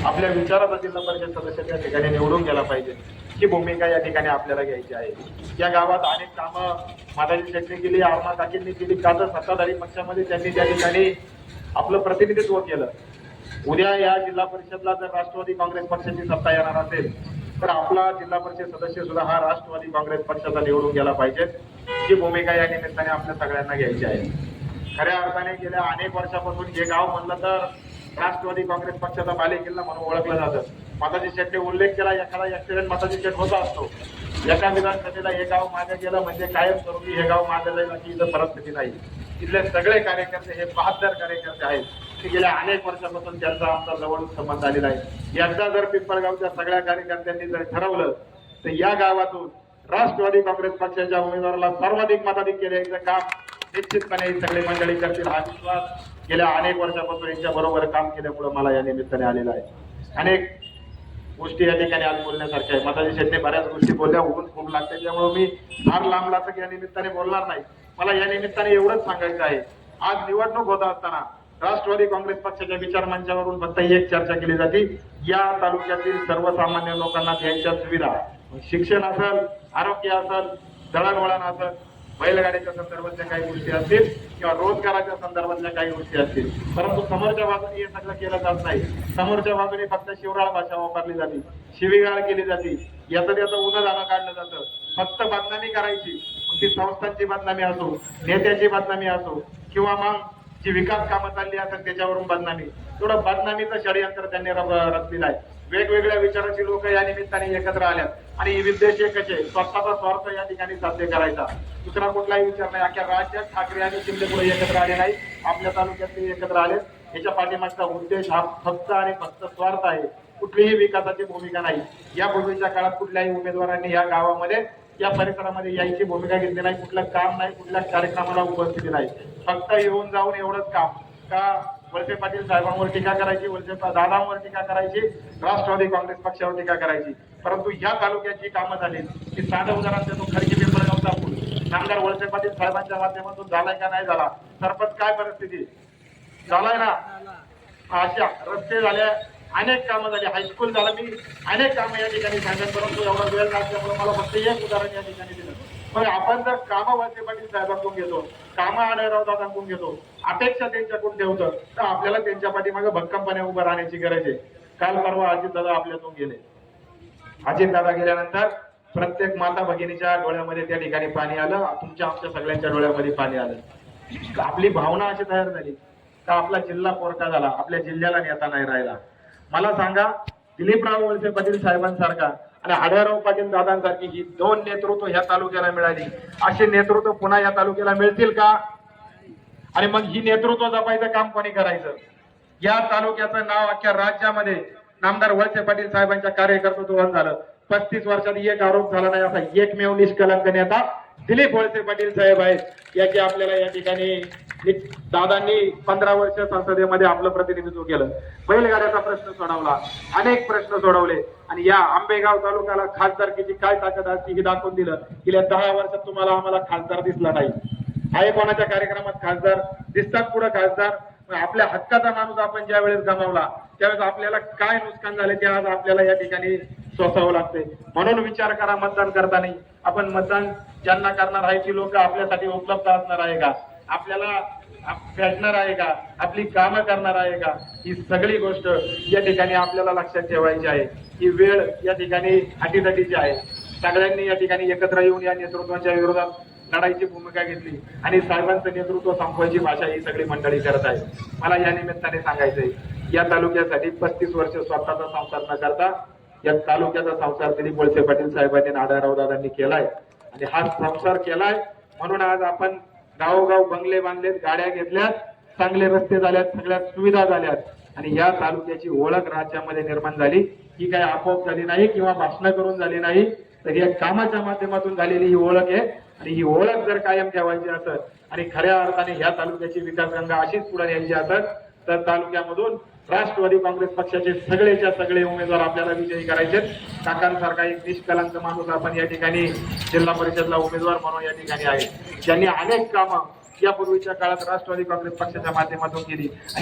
आपल्या विचाराचा जिल्हा परिषद सदस्य त्या ठिकाणी निवडून गेला पाहिजे, ही भूमिका या ठिकाणी आपल्याला घ्यायची आहे. या गावात अनेक कामं माताजी शेट्टी केली, आरमा काकींनी केली, का तर सत्ताधारी पक्षामध्ये त्यांनी त्या ठिकाणी आपलं प्रतिनिधित्व केलं. उद्या या जिल्हा परिषदला जर राष्ट्रवादी काँग्रेस पक्षाची सत्ता येणार असेल तर आपला जिल्हा परिषद सदस्य सुद्धा हा राष्ट्रवादी काँग्रेस पक्षाचा निवडून गेला पाहिजे, ही भूमिका या निमित्ताने आपल्या सगळ्यांना घ्यायची आहे. खऱ्या अर्थाने गेल्या अनेक वर्षापासून हे गाव म्हणलं तर राष्ट्रवादी काँग्रेस पक्षाचा बालेकिल्ला म्हणून ओळखलं जातं. माताजी शेट्टी उल्लेख केला, एखादा ऍक्सिडेंट माताजी शेट होता असतो. एका विधानसभेला हे गाव मागे गेलं म्हणजे कायम स्वरूपी हे गाव मागे जाईल अशी इथं परिस्थिती नाही. इथले सगळे कार्यकर्ते हे 72 कार्यकर्ते आहेत की गेल्या अनेक वर्षापासून त्यांचा आमचा जवळ संबंध आलेला आहे. एकदा जर पिंपळगावच्या सगळ्या कार्यकर्त्यांनी जर ठरवलं तर या गावातून राष्ट्रवादी काँग्रेस पक्षाच्या उमेदवाराला सर्वाधिक मताधिक केल्याचं काम निश्चितपणे सगळे मंडळी करतील, हा विश्वास गेल्या अनेक वर्षापासून यांच्या बरोबर काम केल्यामुळे मला या निमित्ताने आलेला आहे. अनेक गोष्टी या ठिकाणी आज बोलण्यासारख्या आहे. माताजी शेट्टी बऱ्याच गोष्टी बोलल्या, ऊन खूप लागते, त्यामुळे मी फार लांब लाचक या निमित्ताने बोलणार नाही. मला या निमित्ताने एवढंच सांगायचं आहे, आज निवडणूक होत असताना राष्ट्रवादी काँग्रेस पक्षाच्या विचार मंचावरून फक्त एक चर्चा केली जाते, या तालुक्यातील सर्वसामान्य लोकांना त्यांच्या सुविधा, शिक्षण असेल, आरोग्य असेल, दळणवळण असेल, बैलगाडीच्या संदर्भातल्या काही गोष्टी असतील किंवा रोजगाराच्या संदर्भातल्या काही गोष्टी असतील, परंतु समोरच्या बाजूने हे सगळं केलं जात नाही. समोरच्या बाजूने फक्त शिवराळ भाषा वापरली जाते, शिवीगाळ केली जाते, याचं त्याचं उन्हा जाणं काढलं जातं. फक्त बदनामी करायची, मग ती संस्थांची बदनामी असो, नेत्याची बदनामी असो, किंवा मग जी विकास कामं चालली असतात त्याच्यावरून बदनामी, थोडं बदनामीचं षडयंत्र त्यांनी रचलेलं आहे. वेगवेगळ्या विचाराची लोक या निमित्ताने एकत्र आल्यात आणि उद्देश एकच आहे, स्वतःचा स्वार्थ या ठिकाणी साध्य करायचा, दुसरा कुठलाही विचार नाही. अख्ख्या राज्यात ठाकरे आणि शिंदे पुढे एकत्र आले नाही, आपल्या तालुक्यातले एकत्र आले. याच्या पाठीमागचा उद्देश हा फक्त आणि फक्त स्वार्थ आहे, कुठलीही विकासाची भूमिका नाही. या पूर्वीच्या काळात कुठल्याही उमेदवारांनी या गावामध्ये या परिसरामध्ये यायची भूमिका घेतली नाही, कुठलं काम नाही, कुठल्या कार्यक्रमाला उपस्थिती नाही, फक्त येऊन जाऊन एवढंच काम. का वळसे पाटील साहेबांवर टीका करायची, वळसे दादांवर टीका करायची, राष्ट्रवादी काँग्रेस पक्षावर टीका करायची. परंतु या तालुक्याची कामं झाली की साधं उदाहरण देतो, खडकी पिंपळगावचा पूल नामदार वळसे पाटील साहेबांच्या माध्यमातून झालाय का नाही झाला? सरपंच काय परिस्थिती झालाय ना, अशा रस्ते झाले, अनेक कामं झाली, हायस्कूल झालं. मी अनेक कामं या ठिकाणी सांगत, परंतु एवढा वेळ नसल्यामुळे मला फक्त एक उदाहरण या ठिकाणी दिलं. पण आपण जर कामं वळसे पाटील साहेबांकडून घेतो, कामं आढळराव दादांकडून घेतो, अपेक्षा त्यांच्याकडून ठेवतो, तर आपल्याला त्यांच्या पाठीमागे भक्कमपणे उभं राहण्याची गरज आहे. काल परवा अजितदादा आपल्यातून गेले. अजितदादा गेल्यानंतर प्रत्येक माता भगिनीच्या डोळ्यामध्ये त्या ठिकाणी पाणी आलं, तुमच्या आमच्या सगळ्यांच्या डोळ्यामध्ये पाणी आलं. आपली भावना अशी तयार झाली का आपला जिल्हा पोरका झाला, आपल्या जिल्ह्याला नेता नाही राहिला. मला सांगा, दिलीपराव वळसे पाटील साहेबांसारखा आणि आढळराव पाटील दादांसारखी ही दोन नेतृत्व ह्या तालुक्याला मिळाली, असे नेतृत्व पुन्हा या तालुक्याला मिळतील का? आणि मग ही नेतृत्व जपायचं काम कोणी करायचं? या तालुक्याचं नाव अख्ख्या राज्यामध्ये नामदार वळसे पाटील साहेबांच्या कार्यकर्तृत्वाने झालं. 35 वर्षात एक आरोप झाला नाही असा एकमेव निष्कलंक नेता दिलीप वळसे पाटील साहेब आहेत. याची आपल्याला या ठिकाणी दादांनी 15 वर्ष संसदेमध्ये आपलं प्रतिनिधित्व केलं, बैलगाड्याचा प्रश्न सोडवला, अनेक प्रश्न सोडवले आणि या आंबेगाव तालुक्याला खासदारकीची काय ताकद असते हे दाखवून दिलं. गेल्या 10 वर्षात तुम्हाला आम्हाला खासदार दिसला नाही. आहे कोणाच्या कार्यक्रमात खासदार दिसतात, पुढे खासदार. आपल्या हक्काचा माणूस आपण ज्या वेळेस गमावला त्यावेळेस आपल्याला काय नुकसान झाले ते आज आपल्याला या ठिकाणी सोसावं लागते. म्हणून विचार करा, मतदान करताना आपण मतदान ज्यांना करणार आहे ती लोक आपल्यासाठी उपलब्ध असणार आहे का, आपल्याला भेटणार आहे का, आपली कामं करणार आहे का, ही सगळी गोष्ट या ठिकाणी आपल्याला लक्षात ठेवायची आहे. ही वेळ या ठिकाणी अटीतटीची आहे. सगळ्यांनी या ठिकाणी एकत्र येऊन या नेतृत्वाच्या विरोधात लढाईची भूमिका घेतली आणि साहेबांचं नेतृत्व संपवायची भाषा ही सगळी मंडळी करत आहे. मला या निमित्ताने सांगायचंय, या तालुक्यासाठी 35 वर्ष स्वतःचा संसार न करता या तालुक्याचा संसार दिलीप वळसे पाटील साहेबांनी आढळराव दादांनी केलाय आणि हा संसार केलाय म्हणून आज आपण गावोगाव बंगले बांधलेत, गाड्या घेतल्यात, चांगले रस्ते झाल्यात, सगळ्या सुविधा झाल्यात आणि या तालुक्याची ओळख राज्यामध्ये निर्माण झाली. ही काही आपोआप झाली नाही किंवा भाषण करून झाली नाही, तर या कामाच्या माध्यमातून झालेली ही ओळख आहे. आणि ही ओळख जर कायम ठेवायची असेल आणि खऱ्या अर्थाने ह्या तालुक्याची विकासगंगा अशीच पुढे न्यायची असेल तर तालुक्यामधून राष्ट्रवादी काँग्रेस पक्षाचे सगळेच्या सगळे उमेदवार आपल्याला विजयी करायचे. काकांसारखा एक निष्कलंक माणूस आपण या ठिकाणी जिल्हा परिषदला उमेदवार म्हणून या ठिकाणी आहे, ज्यांनी अनेक कामं यापूर्वीच्या काळात राष्ट्रवादी काँग्रेस पक्षाच्या माध्यमातून केली आणि